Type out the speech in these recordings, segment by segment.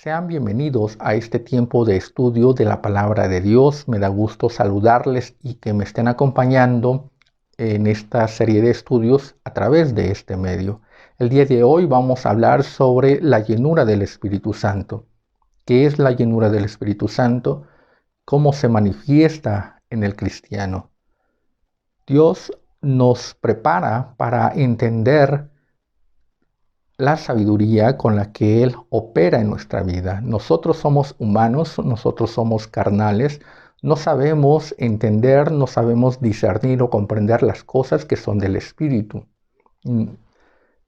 Sean bienvenidos a este tiempo de estudio de la palabra de Dios. Me da gusto saludarles y que me estén acompañando en esta serie de estudios a través de este medio. El día de hoy vamos a hablar sobre la llenura del Espíritu Santo. ¿Qué es la llenura del Espíritu Santo? ¿Cómo se manifiesta en el cristiano? Dios nos prepara para entender la sabiduría con la que Él opera en nuestra vida. Nosotros somos humanos, nosotros somos carnales, no sabemos entender, no sabemos discernir o comprender las cosas que son del Espíritu.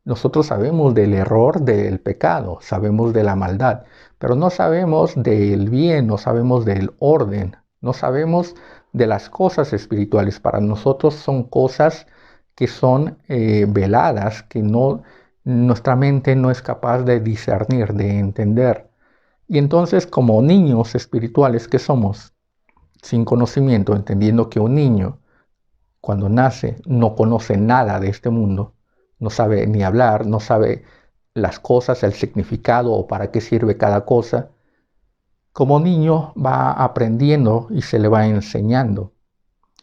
Nosotros sabemos del error, del pecado, sabemos de la maldad, pero no sabemos del bien, no sabemos del orden, no sabemos de las cosas espirituales. Para nosotros son cosas que son veladas, que nuestra mente no es capaz de discernir, de entender. Y entonces, como niños espirituales que somos, sin conocimiento, entendiendo que un niño, cuando nace, no conoce nada de este mundo, no sabe ni hablar, no sabe las cosas, el significado o para qué sirve cada cosa, como niño va aprendiendo y se le va enseñando.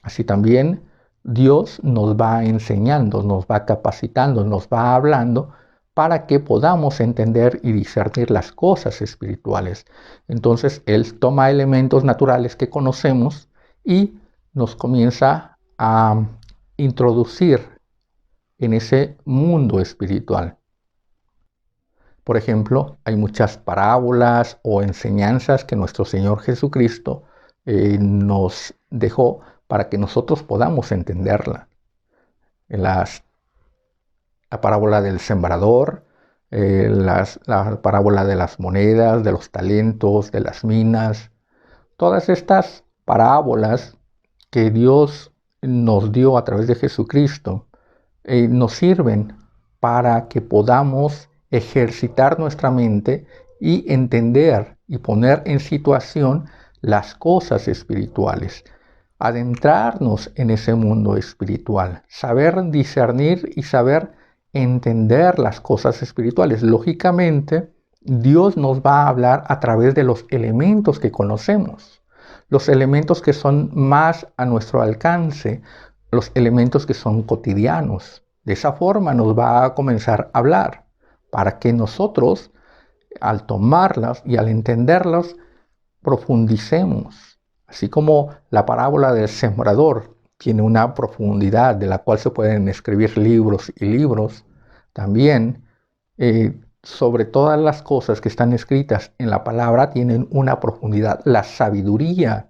Así también Dios nos va enseñando, nos va capacitando, nos va hablando para que podamos entender y discernir las cosas espirituales. Entonces Él toma elementos naturales que conocemos y nos comienza a introducir en ese mundo espiritual. Por ejemplo, hay muchas parábolas o enseñanzas que nuestro Señor Jesucristo nos dejó para que nosotros podamos entenderla. La parábola del sembrador, la parábola de las monedas, de los talentos, de las minas, todas estas parábolas que Dios nos dio a través de Jesucristo, nos sirven para que podamos ejercitar nuestra mente y entender y poner en situación las cosas espirituales, adentrarnos en ese mundo espiritual, saber discernir y saber entender las cosas espirituales. Lógicamente, Dios nos va a hablar a través de los elementos que conocemos, los elementos que son más a nuestro alcance, los elementos que son cotidianos. De esa forma nos va a comenzar a hablar para que nosotros, al tomarlas y al entenderlas, profundicemos. Así como la parábola del sembrador tiene una profundidad de la cual se pueden escribir libros y libros, también sobre todas las cosas que están escritas en la palabra tienen una profundidad. La sabiduría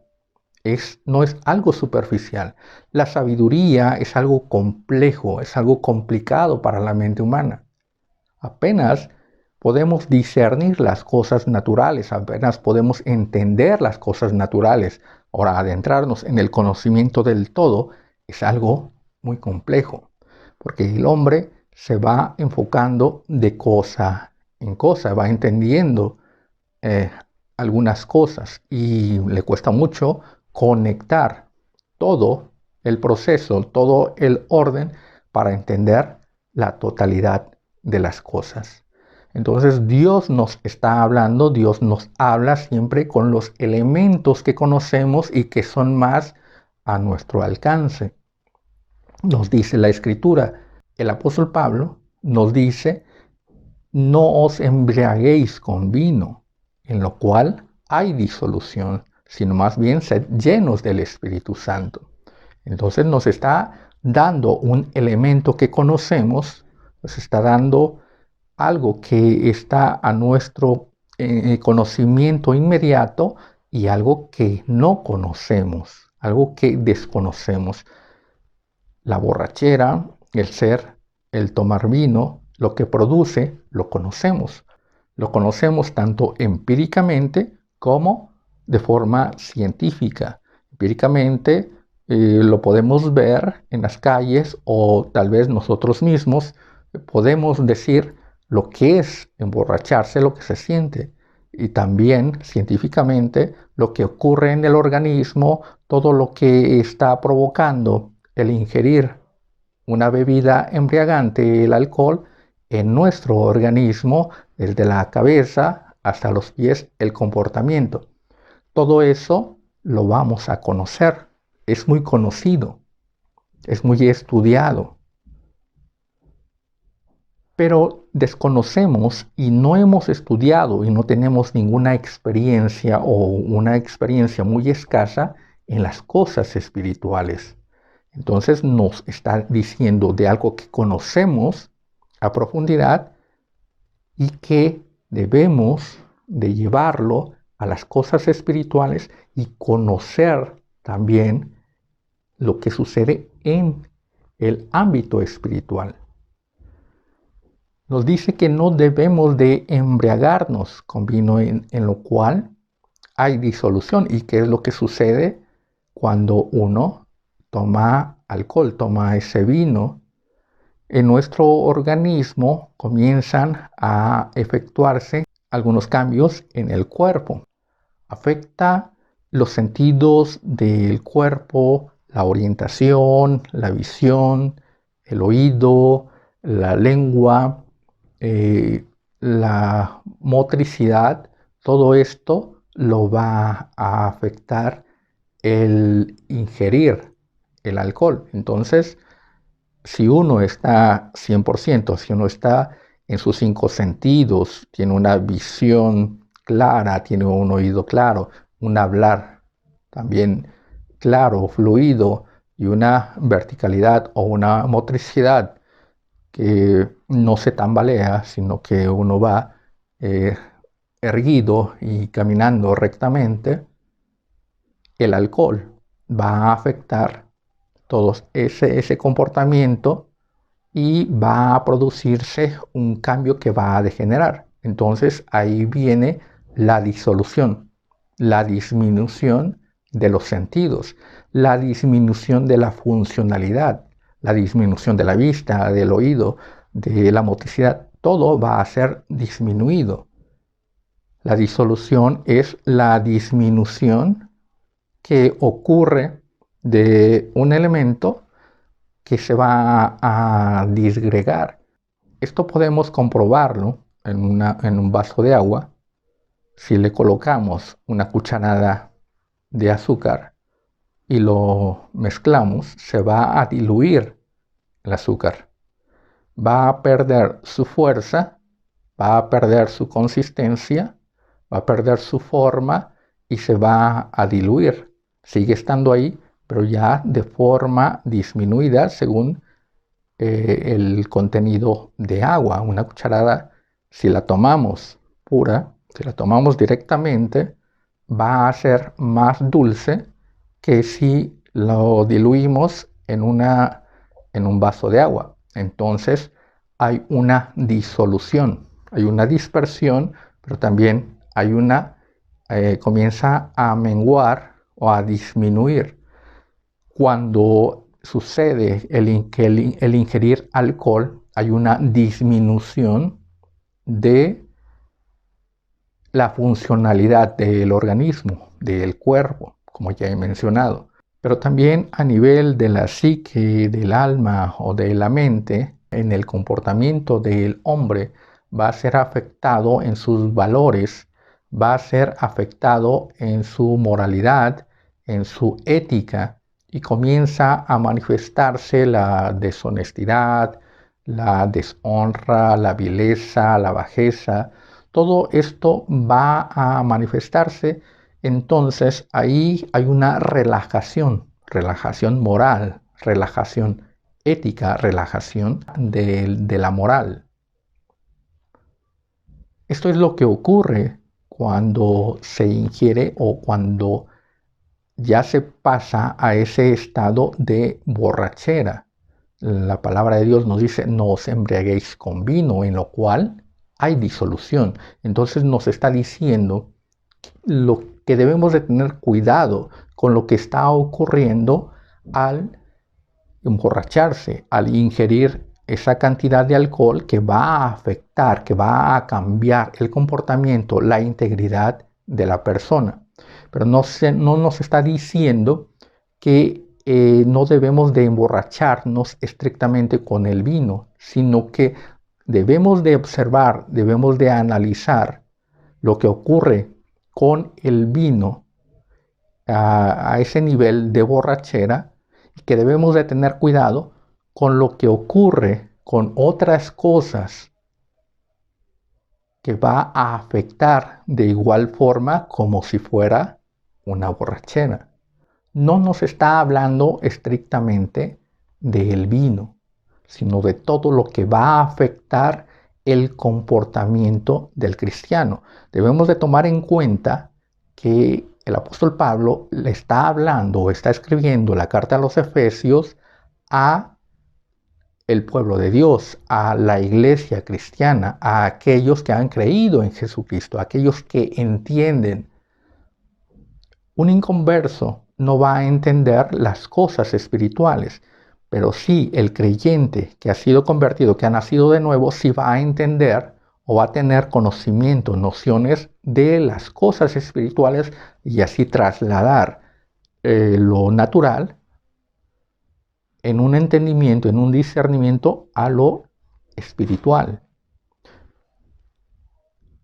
no es algo superficial. La sabiduría es algo complejo, es algo complicado para la mente humana. Apenas podemos discernir las cosas naturales, apenas podemos entender las cosas naturales. Ahora, adentrarnos en el conocimiento del todo es algo muy complejo, porque el hombre se va enfocando de cosa en cosa, va entendiendo algunas cosas y le cuesta mucho conectar todo el proceso, todo el orden para entender la totalidad de las cosas. Entonces Dios nos está hablando, Dios nos habla siempre con los elementos que conocemos y que son más a nuestro alcance. Nos dice la Escritura, el apóstol Pablo nos dice, no os embriaguéis con vino, en lo cual hay disolución, sino más bien sed llenos del Espíritu Santo. Entonces nos está dando un elemento que conocemos, nos está dando algo que está a nuestro conocimiento inmediato y algo que no conocemos, algo que desconocemos. La borrachera, el tomar vino, lo que produce, lo conocemos. Lo conocemos tanto empíricamente como de forma científica. Empíricamente lo podemos ver en las calles o tal vez nosotros mismos podemos decir lo que es emborracharse, lo que se siente. Y también científicamente lo que ocurre en el organismo, todo lo que está provocando el ingerir una bebida embriagante, el alcohol, en nuestro organismo, desde la cabeza hasta los pies el comportamiento. Todo eso lo vamos a conocer. Es muy conocido, es muy estudiado. Pero desconocemos y no hemos estudiado y no tenemos ninguna experiencia o una experiencia muy escasa en las cosas espirituales. Entonces nos está diciendo de algo que conocemos a profundidad y que debemos de llevarlo a las cosas espirituales y conocer también lo que sucede en el ámbito espiritual. Nos dice que no debemos de embriagarnos con vino en lo cual hay disolución. ¿Y qué es lo que sucede cuando uno toma alcohol, toma ese vino? En nuestro organismo comienzan a efectuarse algunos cambios en el cuerpo. Afecta los sentidos del cuerpo, la orientación, la visión, el oído, la lengua, la motricidad. Todo esto lo va a afectar el ingerir el alcohol. Entonces, si uno está 100%, si uno está en sus 5 sentidos, tiene una visión clara, tiene un oído claro, un hablar también claro, fluido y una verticalidad o una motricidad que no se tambalea, sino que uno va erguido y caminando rectamente, el alcohol va a afectar todo ese comportamiento y va a producirse un cambio que va a degenerar. Entonces ahí viene la disolución, la disminución de los sentidos, la disminución de la funcionalidad, la disminución de la vista, del oído, de la motricidad. Todo va a ser disminuido. La disolución es la disminución que ocurre de un elemento que se va a disgregar. Esto podemos comprobarlo en un vaso de agua. Si le colocamos una cucharada de azúcar y lo mezclamos, se va a diluir el azúcar. Va a perder su fuerza, va a perder su consistencia, va a perder su forma y se va a diluir. Sigue estando ahí, pero ya de forma disminuida según el contenido de agua. Una cucharada, si la tomamos pura, si la tomamos directamente, va a ser más dulce que si lo diluimos en un vaso de agua. Entonces hay una disolución, hay una dispersión, pero también hay comienza a menguar o a disminuir. Cuando sucede el ingerir alcohol, hay una disminución de la funcionalidad del organismo, del cuerpo, como ya he mencionado. Pero también a nivel de la psique, del alma o de la mente, en el comportamiento del hombre va a ser afectado en sus valores, va a ser afectado en su moralidad, en su ética, y comienza a manifestarse la deshonestidad, la deshonra, la vileza, la bajeza. Todo esto va a manifestarse. Entonces ahí hay una relajación moral, relajación ética, relajación de la moral. Esto es lo que ocurre cuando se ingiere o cuando ya se pasa a ese estado de borrachera. La palabra de Dios nos dice, no os embriaguéis con vino, en lo cual hay disolución. Entonces nos está diciendo lo que debemos de tener cuidado con lo que está ocurriendo al emborracharse, al ingerir esa cantidad de alcohol que va a afectar, que va a cambiar el comportamiento, la integridad de la persona. Pero no nos está diciendo que no debemos de emborracharnos estrictamente con el vino, sino que debemos de observar, debemos de analizar lo que ocurre con el vino a ese nivel de borrachera, y que debemos de tener cuidado con lo que ocurre con otras cosas que va a afectar de igual forma como si fuera una borrachera. No nos está hablando estrictamente del vino, sino de todo lo que va a afectar el comportamiento del cristiano. Debemos de tomar en cuenta que el apóstol Pablo le está hablando o está escribiendo la carta a los Efesios a el pueblo de Dios, a la iglesia cristiana, a aquellos que han creído en Jesucristo, a aquellos que entienden. Un inconverso no va a entender las cosas espirituales, pero sí el creyente que ha sido convertido, que ha nacido de nuevo, sí va a entender o va a tener conocimiento, nociones de las cosas espirituales y así trasladar lo natural en un entendimiento, en un discernimiento a lo espiritual.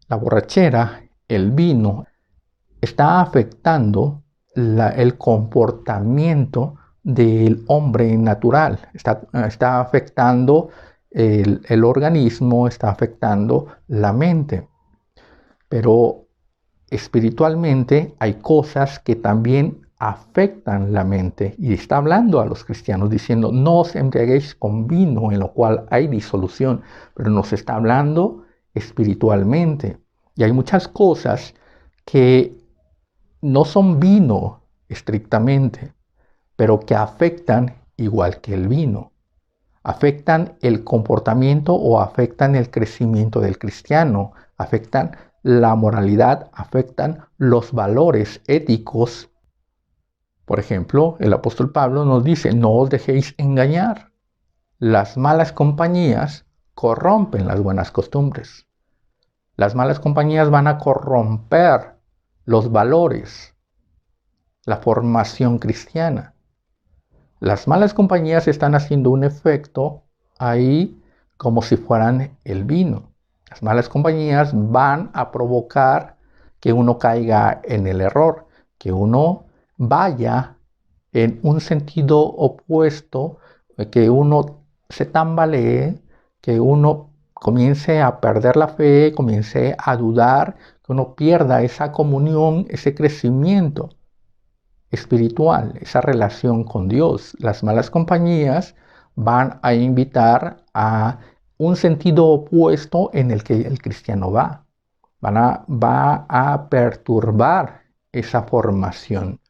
La borrachera, el vino, está afectando el comportamiento del hombre natural, está afectando el organismo, está afectando la mente. Pero espiritualmente hay cosas que también afectan la mente, y está hablando a los cristianos diciendo: no os embriaguéis con vino en lo cual hay disolución, pero nos está hablando espiritualmente. Y hay muchas cosas que no son vino estrictamente, pero que afectan igual que el vino. Afectan el comportamiento o afectan el crecimiento del cristiano, afectan la moralidad, afectan los valores éticos. Por ejemplo, el apóstol Pablo nos dice: no os dejéis engañar. Las malas compañías corrompen las buenas costumbres. Las malas compañías van a corromper los valores, la formación cristiana. Las malas compañías están haciendo un efecto ahí como si fueran el vino. Las malas compañías van a provocar que uno caiga en el error, que uno vaya en un sentido opuesto, que uno se tambalee, que uno comience a perder la fe, comience a dudar, que uno pierda esa comunión, ese crecimiento espiritual, esa relación con Dios. Las malas compañías van a invitar a un sentido opuesto en el que el cristiano va. Va a perturbar esa formación.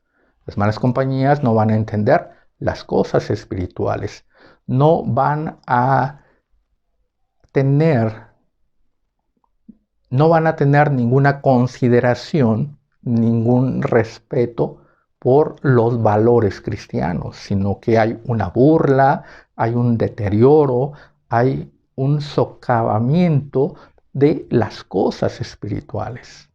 Las malas compañías no van a entender las cosas espirituales, no van a tener ninguna consideración, ningún respeto por los valores cristianos, sino que hay una burla, hay un deterioro, hay un socavamiento de las cosas espirituales.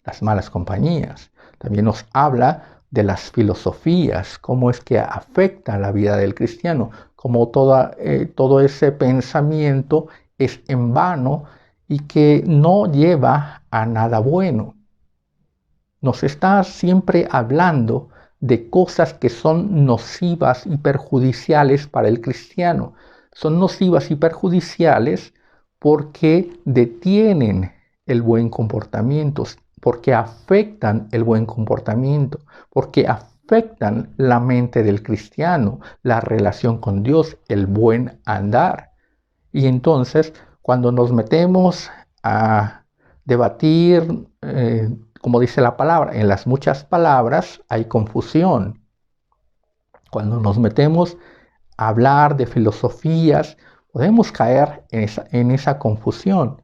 Las malas compañías. También nos habla de las filosofías, cómo es que afecta la vida del cristiano, cómo todo ese pensamiento es en vano y que no lleva a nada bueno. Nos está siempre hablando de cosas que son nocivas y perjudiciales para el cristiano. Son nocivas y perjudiciales porque detienen el buen comportamiento, porque afectan el buen comportamiento, porque afectan la mente del cristiano, la relación con Dios, el buen andar. Y entonces, cuando nos metemos a debatir, como dice la palabra, en las muchas palabras hay confusión. Cuando nos metemos a hablar de filosofías, podemos caer en esa confusión.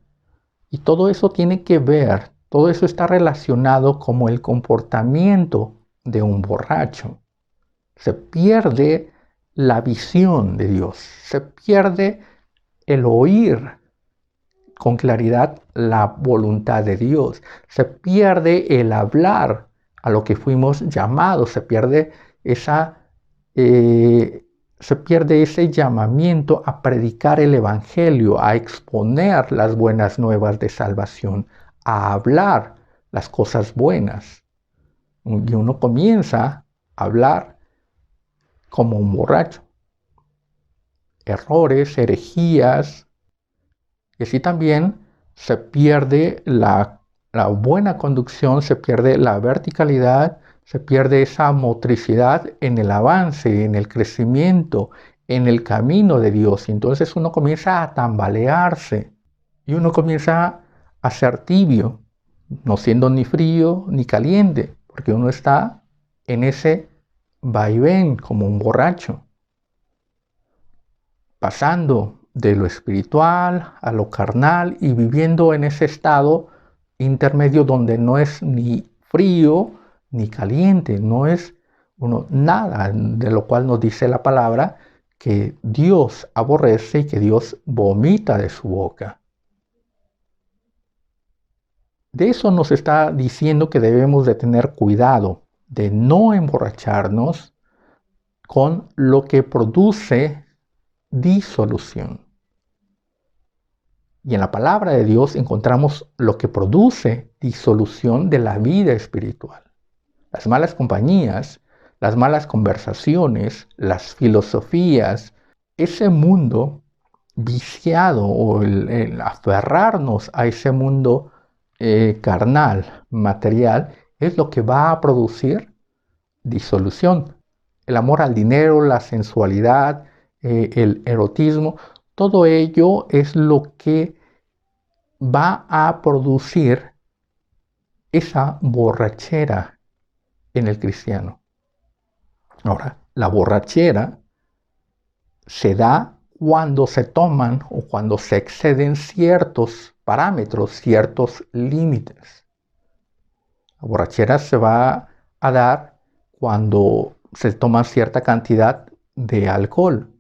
Y todo eso tiene que ver, todo eso está relacionado como el comportamiento de un borracho. Se pierde la visión de Dios, se pierde el oír con claridad la voluntad de Dios, se pierde el hablar a lo que fuimos llamados, se pierde ese llamamiento a predicar el evangelio, a exponer las buenas nuevas de salvación, a hablar las cosas buenas. Y uno comienza a hablar como un borracho. Errores, herejías, y así también se pierde la buena conducción, se pierde la verticalidad, se pierde esa motricidad en el avance, en el crecimiento, en el camino de Dios. Y entonces uno comienza a tambalearse y uno comienza a ser tibio, no siendo ni frío ni caliente, porque uno está en ese vaivén como un borracho, pasando de lo espiritual a lo carnal y viviendo en ese estado intermedio donde no es ni frío ni caliente, no es uno nada, de lo cual nos dice la palabra que Dios aborrece y que Dios vomita de su boca. De eso nos está diciendo que debemos de tener cuidado de no emborracharnos con lo que produce disolución. Y en la palabra de Dios encontramos lo que produce disolución de la vida espiritual. Las malas compañías, las malas conversaciones, las filosofías, ese mundo viciado o el aferrarnos a ese mundo carnal, material, es lo que va a producir disolución. El amor al dinero, la sensualidad, el erotismo, todo ello es lo que va a producir esa borrachera en el cristiano. Ahora, la borrachera se da cuando se toman o cuando se exceden ciertos parámetros, ciertos límites. La borrachera se va a dar cuando se toma cierta cantidad de alcohol.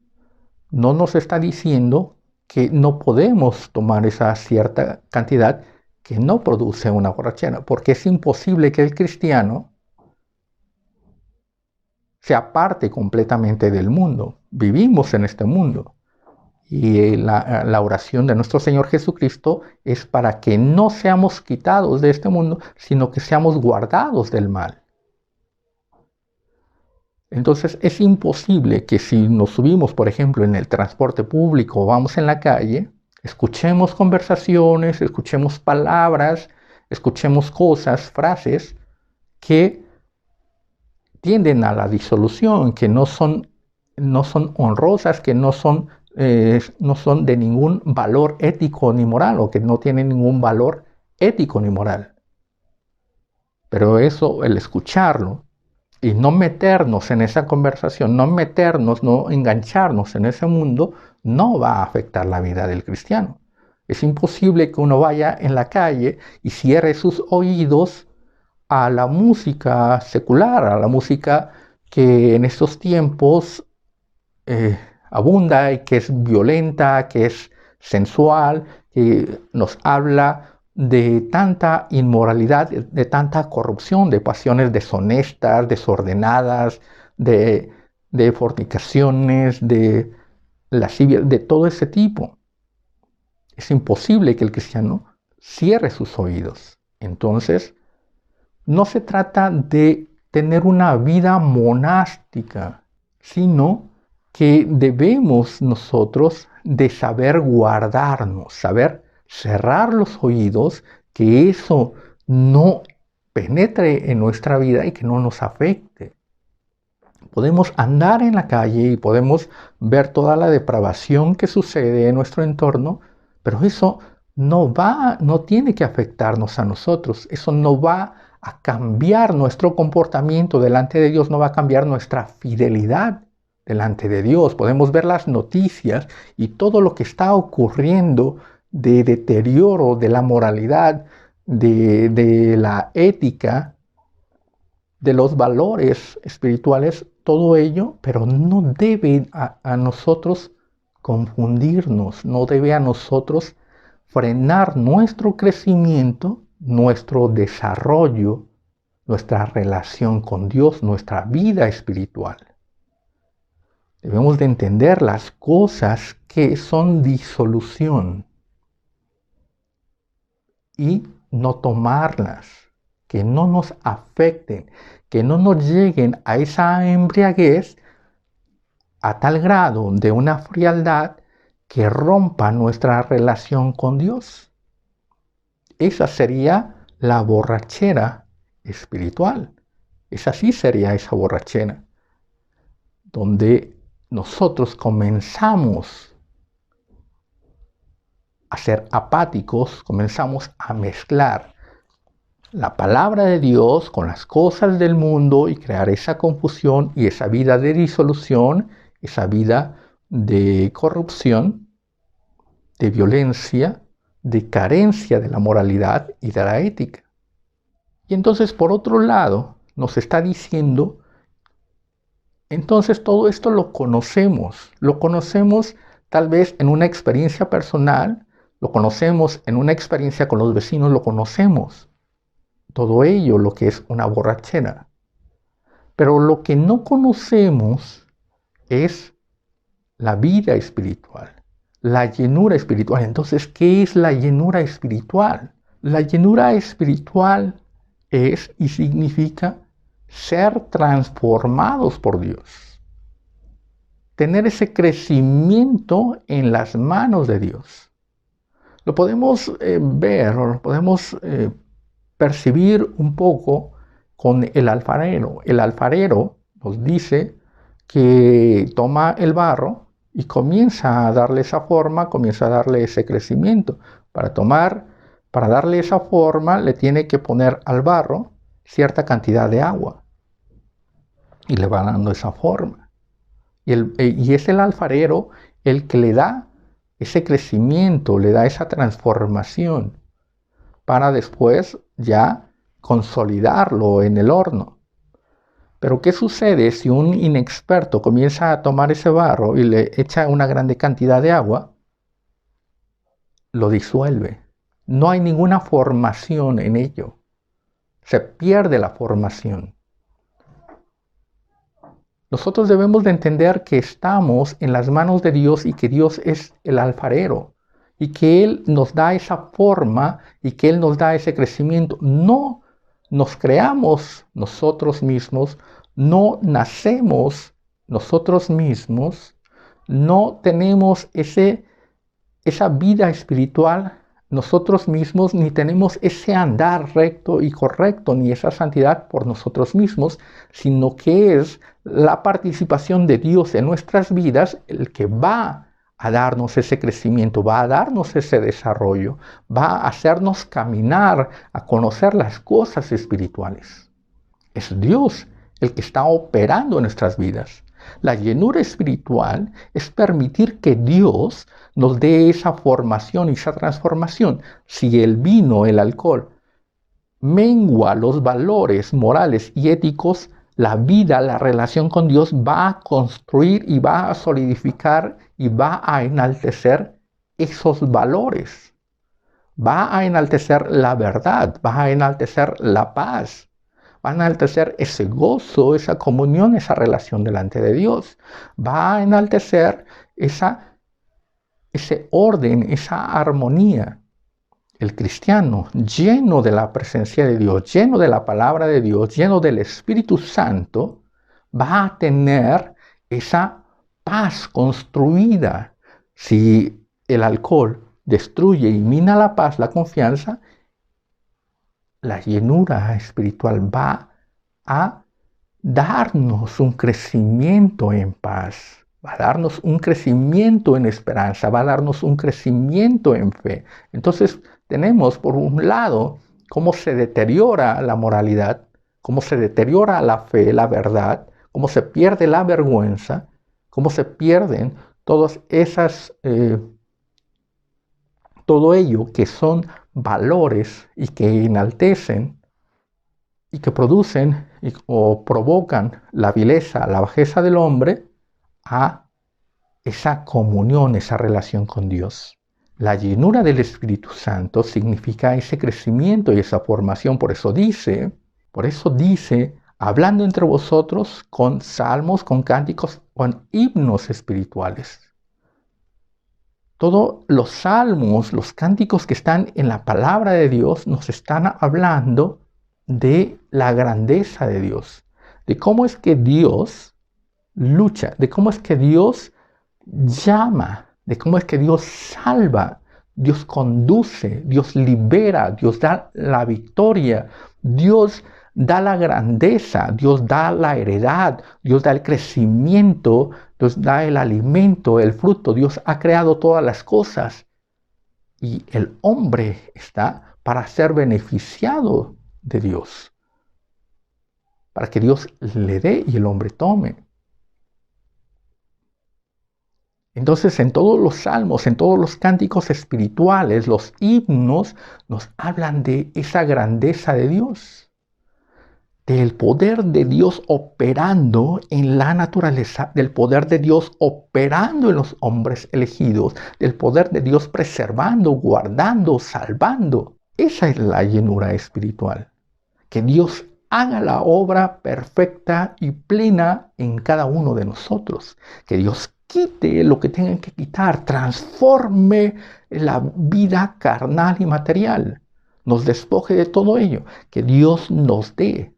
No nos está diciendo que no podemos tomar esa cierta cantidad que no produce una borrachera, porque es imposible que el cristiano se aparte completamente del mundo. Vivimos en este mundo. Y la oración de nuestro Señor Jesucristo es para que no seamos quitados de este mundo, sino que seamos guardados del mal. Entonces es imposible que si nos subimos, por ejemplo, en el transporte público o vamos en la calle, escuchemos conversaciones, escuchemos palabras, escuchemos cosas, frases que tienden a la disolución, que no son honrosas, que no son de ningún valor ético ni moral, o que no tienen ningún valor ético ni moral. Pero eso, el escucharlo y no meternos en esa conversación, no meternos, no engancharnos en ese mundo, no va a afectar la vida del cristiano. Es imposible que uno vaya en la calle y cierre sus oídos a la música secular, a la música que en estos tiempos abunda y que es violenta, que es sensual, que nos habla de tanta inmoralidad, de tanta corrupción, de pasiones deshonestas, desordenadas, de fornicaciones, de lascivia, de todo ese tipo. Es imposible que el cristiano cierre sus oídos. Entonces, no se trata de tener una vida monástica, sino que debemos nosotros de saber guardarnos, saber cerrar los oídos, que eso no penetre en nuestra vida y que no nos afecte. Podemos andar en la calle y podemos ver toda la depravación que sucede en nuestro entorno, pero eso no tiene que afectarnos a nosotros, eso no va a cambiar nuestro comportamiento delante de Dios, no va a cambiar nuestra fidelidad delante de Dios. Podemos ver las noticias y todo lo que está ocurriendo de deterioro de la moralidad, de la ética, de los valores espirituales, todo ello, pero no debe a nosotros confundirnos, no debe a nosotros frenar nuestro crecimiento, nuestro desarrollo, nuestra relación con Dios, nuestra vida espiritual. Debemos de entender las cosas que son disolución y no tomarlas. que no nos afecten, que no nos lleguen a esa embriaguez a tal grado de una frialdad que rompa nuestra relación con Dios. Esa sería la borrachera espiritual. Esa sí sería esa borrachera, donde nosotros comenzamos a ser apáticos, comenzamos a mezclar la palabra de Dios con las cosas del mundo y crear esa confusión y esa vida de disolución, esa vida de corrupción, de violencia, de carencia de la moralidad y de la ética. Y entonces, por otro lado, nos está diciendo, entonces todo esto lo conocemos tal vez en una experiencia personal, lo conocemos en una experiencia con los vecinos, lo conocemos. Todo ello, lo que es una borrachera. Pero lo que no conocemos es la vida espiritual, la llenura espiritual. Entonces, ¿qué es la llenura espiritual? La llenura espiritual es y significa ser transformados por Dios. Tener ese crecimiento en las manos de Dios. Lo podemos ver, o lo podemos percibir un poco con el alfarero. El alfarero nos dice que toma el barro y comienza a darle esa forma, comienza a darle ese crecimiento. Para darle esa forma, le tiene que poner al barro cierta cantidad de agua y le va dando esa forma. Y es el alfarero el que le da ese crecimiento, le da esa transformación para después ya consolidarlo en el horno. Pero ¿qué sucede si un inexperto comienza a tomar ese barro y le echa una grande cantidad de agua? Lo disuelve. No hay ninguna formación en ello. Se pierde la formación. Nosotros debemos de entender que estamos en las manos de Dios y que Dios es el alfarero y que Él nos da esa forma y que Él nos da ese crecimiento. No nos creamos nosotros mismos, no nacemos nosotros mismos, no tenemos esa vida espiritual nosotros mismos, ni tenemos ese andar recto y correcto, ni esa santidad por nosotros mismos, sino que es la participación de Dios en nuestras vidas el que va a darnos ese crecimiento, va a darnos ese desarrollo, va a hacernos caminar, a conocer las cosas espirituales. Es Dios el que está operando en nuestras vidas. La llenura espiritual es permitir que Dios nos dé esa formación y esa transformación. Si el vino, el alcohol, mengua los valores morales y éticos, la vida, la relación con Dios va a construir y va a solidificar y va a enaltecer esos valores. Va a enaltecer la verdad, va a enaltecer la paz. Va a enaltecer ese gozo, esa comunión, esa relación delante de Dios. Va a enaltecer ese orden, esa armonía. El cristiano, lleno de la presencia de Dios, lleno de la palabra de Dios, lleno del Espíritu Santo, va a tener esa paz construida. Si el alcohol destruye y mina la paz, la confianza, la llenura espiritual va a darnos un crecimiento en paz, va a darnos un crecimiento en esperanza, va a darnos un crecimiento en fe. Entonces tenemos por un lado cómo se deteriora la moralidad, cómo se deteriora la fe, la verdad, cómo se pierde la vergüenza, cómo se pierden todas esas todo ello que son valores y que enaltecen y que producen o provocan la vileza, la bajeza del hombre a esa comunión, esa relación con Dios. La llenura del Espíritu Santo significa ese crecimiento y esa formación. Por eso dice, hablando entre vosotros con salmos, con cánticos, con himnos espirituales. Todos los salmos, los cánticos que están en la palabra de Dios nos están hablando de la grandeza de Dios, de cómo es que Dios lucha, de cómo es que Dios llama, de cómo es que Dios salva, Dios conduce, Dios libera, Dios da la victoria, Dios da la grandeza, Dios da la heredad, Dios da el crecimiento, Dios da el alimento, el fruto, Dios ha creado todas las cosas y el hombre está para ser beneficiado de Dios, para que Dios le dé y el hombre tome. Entonces, en todos los salmos, en todos los cánticos espirituales, los himnos nos hablan de esa grandeza de Dios, del poder de Dios operando en la naturaleza, del poder de Dios operando en los hombres elegidos, del poder de Dios preservando, guardando, salvando. Esa es la llenura espiritual, que Dios haga la obra perfecta y plena en cada uno de nosotros, que Dios quite lo que tengan que quitar, transforme la vida carnal y material, nos despoje de todo ello, que Dios nos dé,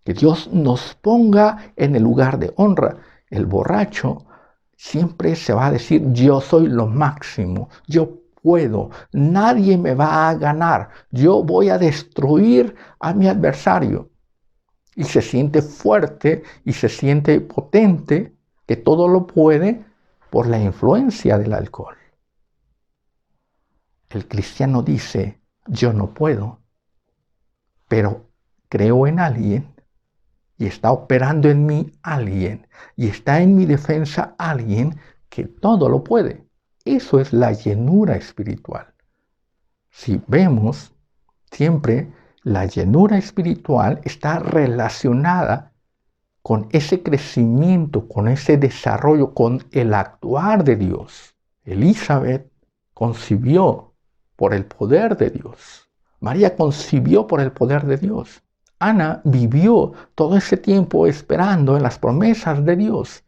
que Dios nos ponga en el lugar de honra. El borracho siempre se va a decir, yo soy lo máximo, yo puedo, nadie me va a ganar, yo voy a destruir a mi adversario. Y se siente fuerte y se siente potente, que todo lo puede por la influencia del alcohol. El cristiano dice, yo no puedo, pero creo en alguien y está operando en mí alguien y está en mi defensa alguien que todo lo puede. Eso es la llenura espiritual. Si vemos, siempre la llenura espiritual está relacionada con ese crecimiento, con ese desarrollo, con el actuar de Dios. Elizabeth concibió por el poder de Dios. María concibió por el poder de Dios. Ana vivió todo ese tiempo esperando en las promesas de Dios.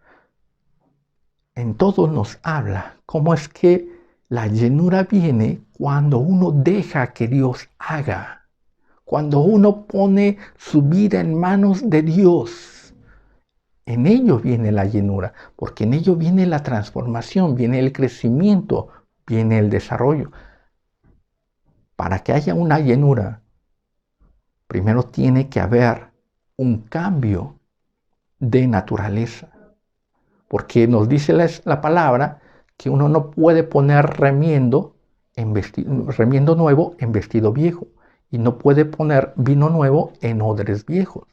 En todo nos habla cómo es que la llenura viene cuando uno deja que Dios haga, cuando uno pone su vida en manos de Dios. En ello viene la llenura, porque en ello viene la transformación, viene el crecimiento, viene el desarrollo. Para que haya una llenura, primero tiene que haber un cambio de naturaleza. Porque nos dice la palabra que uno no puede poner remiendo nuevo en vestido viejo. Y no puede poner vino nuevo en odres viejos.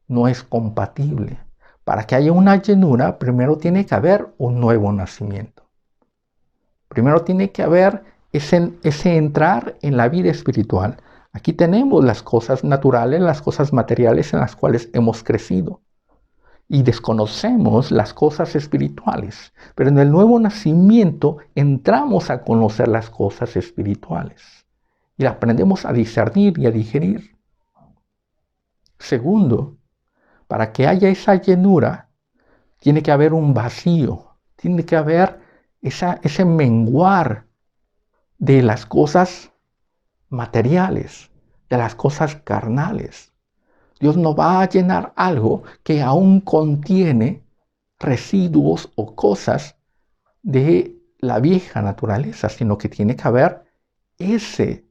No es compatible. Para que haya una llenura, primero tiene que haber un nuevo nacimiento. Primero tiene que haber ese entrar en la vida espiritual. Aquí tenemos las cosas naturales, las cosas materiales en las cuales hemos crecido. Y desconocemos las cosas espirituales. Pero en el nuevo nacimiento entramos a conocer las cosas espirituales. Y aprendemos a discernir y a digerir. Segundo, para que haya esa llenura, tiene que haber un vacío. Tiene que haber ese menguar de las cosas materiales, de las cosas carnales. Dios no va a llenar algo que aún contiene residuos o cosas de la vieja naturaleza, sino que tiene que haber ese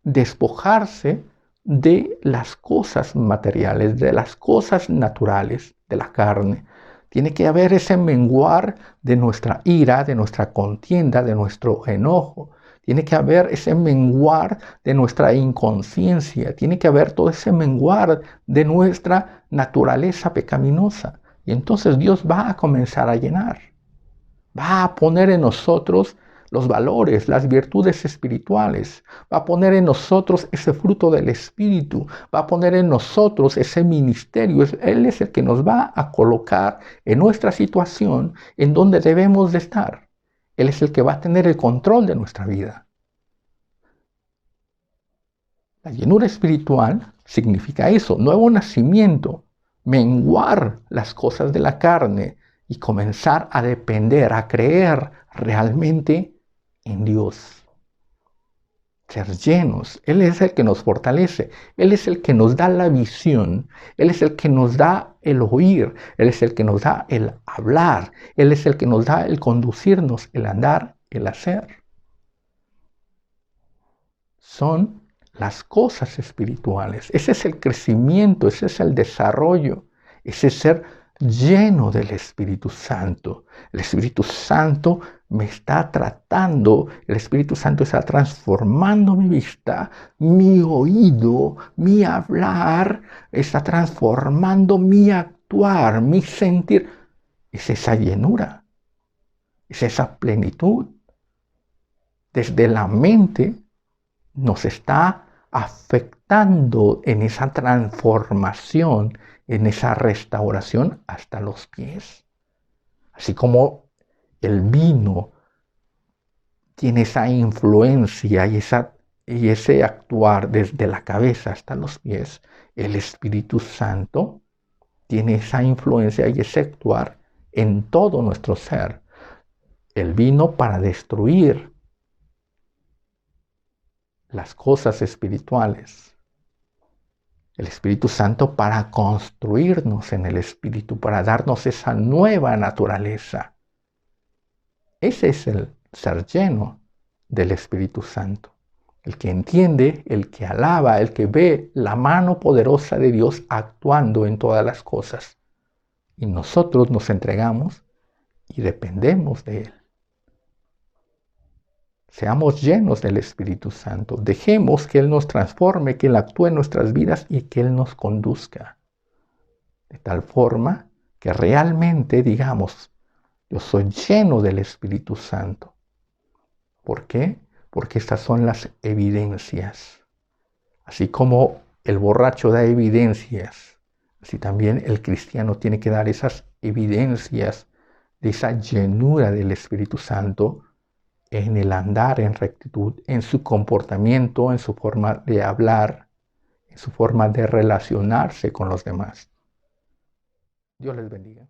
despojarse de las cosas materiales, de las cosas naturales, de la carne. Tiene que haber ese menguar de nuestra ira, de nuestra contienda, de nuestro enojo. Tiene que haber ese menguar de nuestra inconsciencia. Tiene que haber todo ese menguar de nuestra naturaleza pecaminosa. Y entonces Dios va a comenzar a llenar. Va a poner en nosotros los valores, las virtudes espirituales. Va a poner en nosotros ese fruto del Espíritu. Va a poner en nosotros ese ministerio. Él es el que nos va a colocar en nuestra situación en donde debemos de estar. Él es el que va a tener el control de nuestra vida. La llenura espiritual significa eso, nuevo nacimiento, menguar las cosas de la carne y comenzar a depender, a creer realmente en Dios. ser llenos. Él es el que nos fortalece. Él es el que nos da la visión. Él es el que nos da el oír. Él es el que nos da el hablar. Él es el que nos da el conducirnos, el andar, el hacer. Son las cosas espirituales. Ese es el crecimiento, ese es el desarrollo, ese ser lleno del Espíritu Santo. El Espíritu Santo me está tratando, el Espíritu Santo está transformando mi vista, mi oído, mi hablar, está transformando mi actuar, mi sentir. Es esa llenura, es esa plenitud. Desde la mente nos está afectando en esa transformación, en esa restauración hasta los pies. Así como el vino tiene esa influencia y ese actuar desde la cabeza hasta los pies, el Espíritu Santo tiene esa influencia y ese actuar en todo nuestro ser. El vino para destruir las cosas espirituales. El Espíritu Santo para construirnos en el Espíritu, para darnos esa nueva naturaleza. Ese es el ser lleno del Espíritu Santo. El que entiende, el que alaba, el que ve la mano poderosa de Dios actuando en todas las cosas. Y nosotros nos entregamos y dependemos de Él. Seamos llenos del Espíritu Santo. Dejemos que Él nos transforme, que Él actúe en nuestras vidas y que Él nos conduzca. De tal forma que realmente digamos, yo soy lleno del Espíritu Santo. ¿Por qué? Porque estas son las evidencias. Así como el borracho da evidencias, así también el cristiano tiene que dar esas evidencias de esa llenura del Espíritu Santo en el andar en rectitud, en su comportamiento, en su forma de hablar, en su forma de relacionarse con los demás. Dios les bendiga.